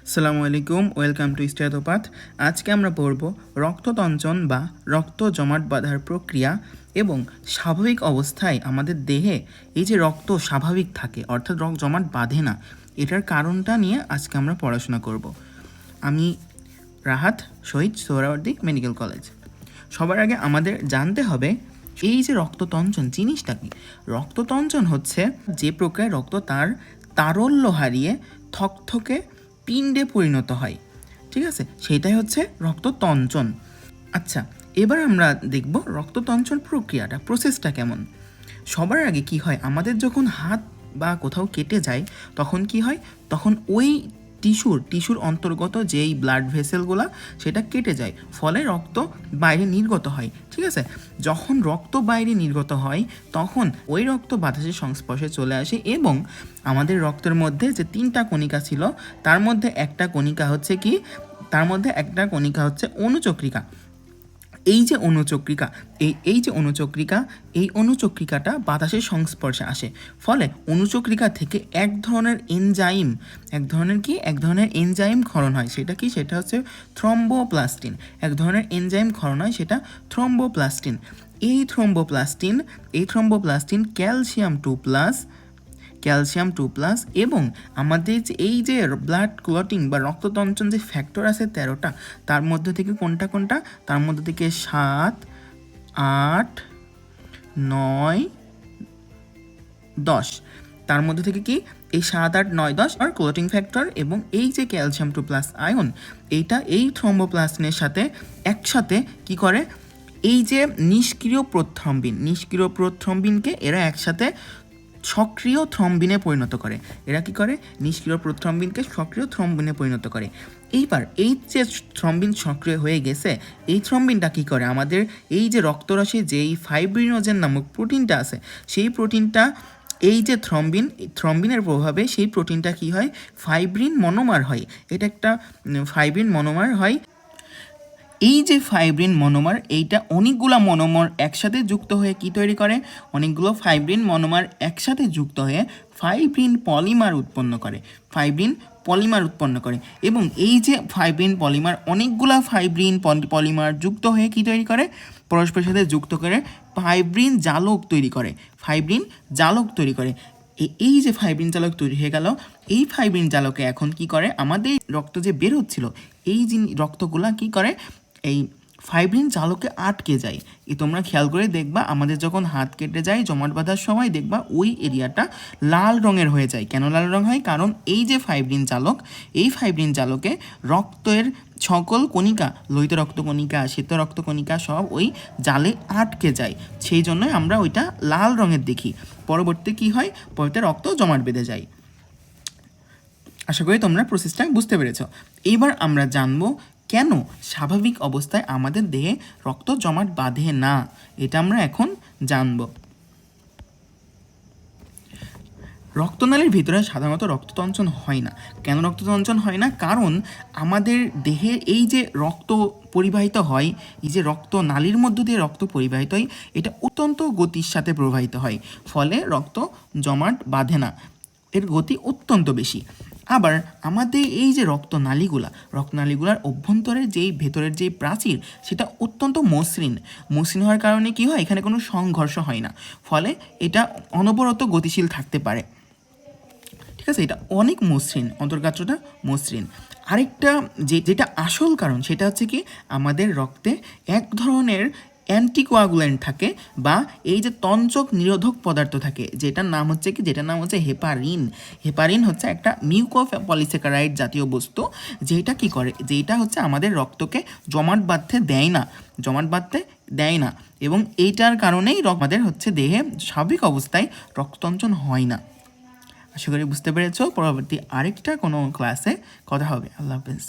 আসসালামু আলাইকুম, welcome to স্টেথোপাথ। আজকে আমরা পড়ব রক্ততঞ্চন বা রক্ত জমাট বাঁধার প্রক্রিয়া এবং স্বাভাবিক অবস্থায় আমাদের দেহে এই যে রক্ত স্বাভাবিক থাকে অর্থাৎ রক্ত জমাট বাঁধে না, এটার কারণটা নিয়ে আজকে আমরা পড়াশোনা করব। আমি রাহাত, শহীদ সোহরাওয়ার্দী মেডিকেল কলেজ। সবার আগে আমাদের জানতে হবে এই যে রক্ততঞ্চন জিনিসটা কি। রক্ততঞ্চন হচ্ছে যে প্রক্রিয়ায় রক্ত তার তারল্য হারিয়ে থকথকে পিণ্ডে পরিণত হয়, ঠিক আছে, সেটাই হচ্ছে রক্ততঞ্চন। আচ্ছা, এবার আমরা দেখব রক্ততঞ্চন প্রক্রিয়াটা, প্রসেসটা কেমন। সবার আগে কি হয়, আমাদের যখন হাত বা কোথাও কেটে যায় তখন কি হয়, তখন ওই টিস্যুর অন্তর্গত যেই ব্লাড ভেসেলগুলো সেটা কেটে যায়, ফলে রক্ত বাইরে নির্গত হয়, ঠিক আছে। যখন রক্ত বাইরে নির্গত হয় তখন ওই রক্ত বাতাসের সংস্পর্শে চলে আসে এবং আমাদের রক্তের মধ্যে যে 3টা কণিকা ছিল তার মধ্যে একটা কণিকা হচ্ছে অনুচক্রিকা। এই যে অনুচক্রিকাটা বাতাসের সংস্পর্শে আসে, ফলে অনুচক্রিকা থেকে এক ধরনের এনজাইম ক্ষরণ হয়। সেটা হচ্ছে থ্রম্বোপ্লাস্টিন। এক ধরনের এনজাইম ক্ষরণ হয়, সেটা থ্রম্বোপ্লাস্টিন। এই থ্রম্বোপ্লাস্টিন ক্যালসিয়াম 2+ এবং আমাদের যে এই যে ব্লাড ক্লটিং বা রক্ততঞ্চন যে ফ্যাক্টর আছে 13টা, তার মধ্যে থেকে কোনটা তার মধ্যে থেকে 7, 8, 9, 10, তার মধ্যে থেকে কি এই 7, 8, 9, 10 আর ক্লটিং ফ্যাক্টর এবং এই যে ক্যালসিয়াম 2+ আয়ন, এই থ্রম্বোপ্লাস্টিনের সাথে একসাথে কি করে, এই যে নিষ্ক্রিয় প্রোথ্রম্বিনকে এরা একসাথে সক্রিয় থ্রম্বিনে পরিণত করে। এইবার এই যে থ্রম্বিন সক্রিয় হয়ে গেছে, এই থ্রম্বিনটা কি করে, আমাদের এই যে রক্তরসে যেই ফাইব্রিনোজেন নামক প্রোটিনটা আছে, সেই প্রোটিনটা এই যে থ্রম্বিনের প্রভাবে সেই প্রোটিনটা কি হয়, ফাইব্রিন মনোমার হয়। এটা একটা ফাইব্রিন মনোমার হয়। এই যে ফাইব্রিন মনোমার, এইটা অনেকগুলো মনোমার একসাথে যুক্ত হয়ে কি তৈরি করে, অনেকগুলো ফাইব্রিন মনোমার একসাথে যুক্ত হয়ে ফাইব্রিন পলিমার উৎপন্ন করে এবং এই যে অনেকগুলো ফাইব্রিন পলিমার যুক্ত হয়ে কি তৈরি করে, পরস্পরের সাথে যুক্ত করে ফাইব্রিন জালক তৈরি করে। এই যে ফাইব্রিন জালক তৈরি হয়ে গেল, এই ফাইব্রিন জালকে এখন কি করে, আমাদের রক্ত যে বের হচ্ছিল এই রক্তগুলা কি করে, এই ফাইব্রিন জালকে আটকে যায়। তোমরা খেয়াল করে দেখবা, আমাদের যখন হাত কেটে যায় জমাট বাঁধার সময় দেখবা ওই এরিয়াটা লাল রঙের হয়ে যায়। কেন লাল রঙ হয়, কারণ এই যে ফাইব্রিন জালকে রক্তের সকল কণিকা, লোহিত রক্তকণিকা, শ্বেত রক্তকণিকা সব ওই জালে আটকে যায়, সেই জন্যই আমরা ওইটা লাল রঙের দেখি। পরবর্তী কি হয়, রক্ত জমাট বেঁধে যায়। আশা করি তোমরা প্রসেসটা বুঝতে পেরেছ। এবার আমরা জানবো কেন স্বাভাবিক অবস্থায় আমাদের দেহে রক্ত জমাট বাঁধে না, এটা আমরা এখন জানব। রক্তনালীর ভিতরে সাধারণত রক্ততঞ্চন হয় না। কেন রক্ততঞ্চন হয় না, কারণ আমাদের দেহে এই যে রক্ত পরিবাহিত হয়, এই যে রক্তনালীর মধ্য দিয়ে রক্ত পরিবাহিত হয়, এটা অত্যন্ত গতির সাথে প্রবাহিত হয়, ফলে রক্ত জমাট বাঁধে না, এর গতি অত্যন্ত বেশি। আবার আমাদের এই যে রক্তনালীগুলার অভ্যন্তরের ভেতরের যেই প্রাচীর, সেটা অত্যন্ত মসৃণ হওয়ার কারণে কি হয়, এখানে কোনো সংঘর্ষ হয় না, ফলে এটা অনবরত গতিশীল থাকতে পারে, ঠিক আছে। এটা অনেক মসৃণ, অন্তর্গাত্রটা মসৃণ। আরেকটা যেটা আসল কারণ, সেটা হচ্ছে কি, আমাদের রক্তে এক ধরনের অ্যান্টিকোয়াগুল্যান্ট থাকে বা এই যে তঞ্চক নিরোধক পদার্থ থাকে, যেটার নাম হচ্ছে হেপারিন হচ্ছে একটা মিউকোপলিস্যাকারাইড জাতীয় বস্তু, যেটা হচ্ছে আমাদের রক্তকে জমাট বাঁধতে দেয় না এবং এইটার কারণেই আমাদের হচ্ছে দেহে স্বাভাবিক অবস্থায় রক্ততঞ্চন হয় না। আশা করি বুঝতে পেরেছ। পরবর্তী আরেকটা কোনো ক্লাসে কথা হবে। আল্লাহ হাফেজ।